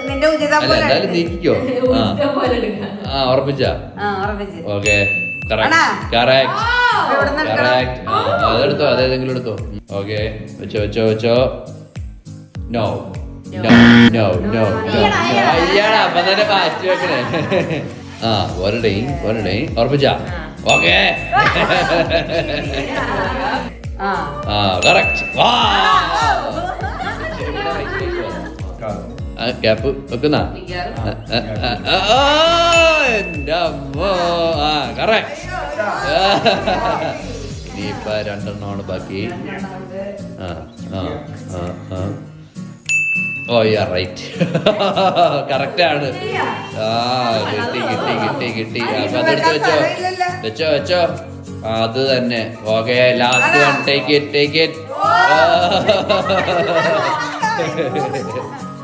നിന്റെ ഉചിതം അല്ല എന്തായാലും നീക്കിക്കോ. ആ ഉറപ്പിച്ച. ഓക്കെ അതെടുത്തോ, അതേതെങ്കിലും എടുത്തോ. ഓക്കെ വെച്ചോ വെച്ചോ വെച്ചോ. നോ നോ നോ നോ അയ്യാടാ അപ്പൊ തന്നെ മാറ്റി വെക്കണേ. ആ ഒരടേ ഉറപ്പിച്ച. ഓക്കെ ആ കറക്റ്റ്. ക്യാപ്പ് വെക്കുന്ന എന്റെ അമ്മോ. ആ കറക്റ്റ്. ഇനിയിപ്പ 2 എണ്ണമാണ് ബാക്കി. ആ ആ ആ ആ ഓ യാ റൈറ്റ്. കറക്റ്റ് ആണ്. ആ കിട്ടി കിട്ടി കിട്ടി കിട്ടി. അപ്പൊ അതെടുത്ത് വെച്ചോ വെച്ചോ വെച്ചോ. അത് തന്നെ. Okay last one. Take it take it.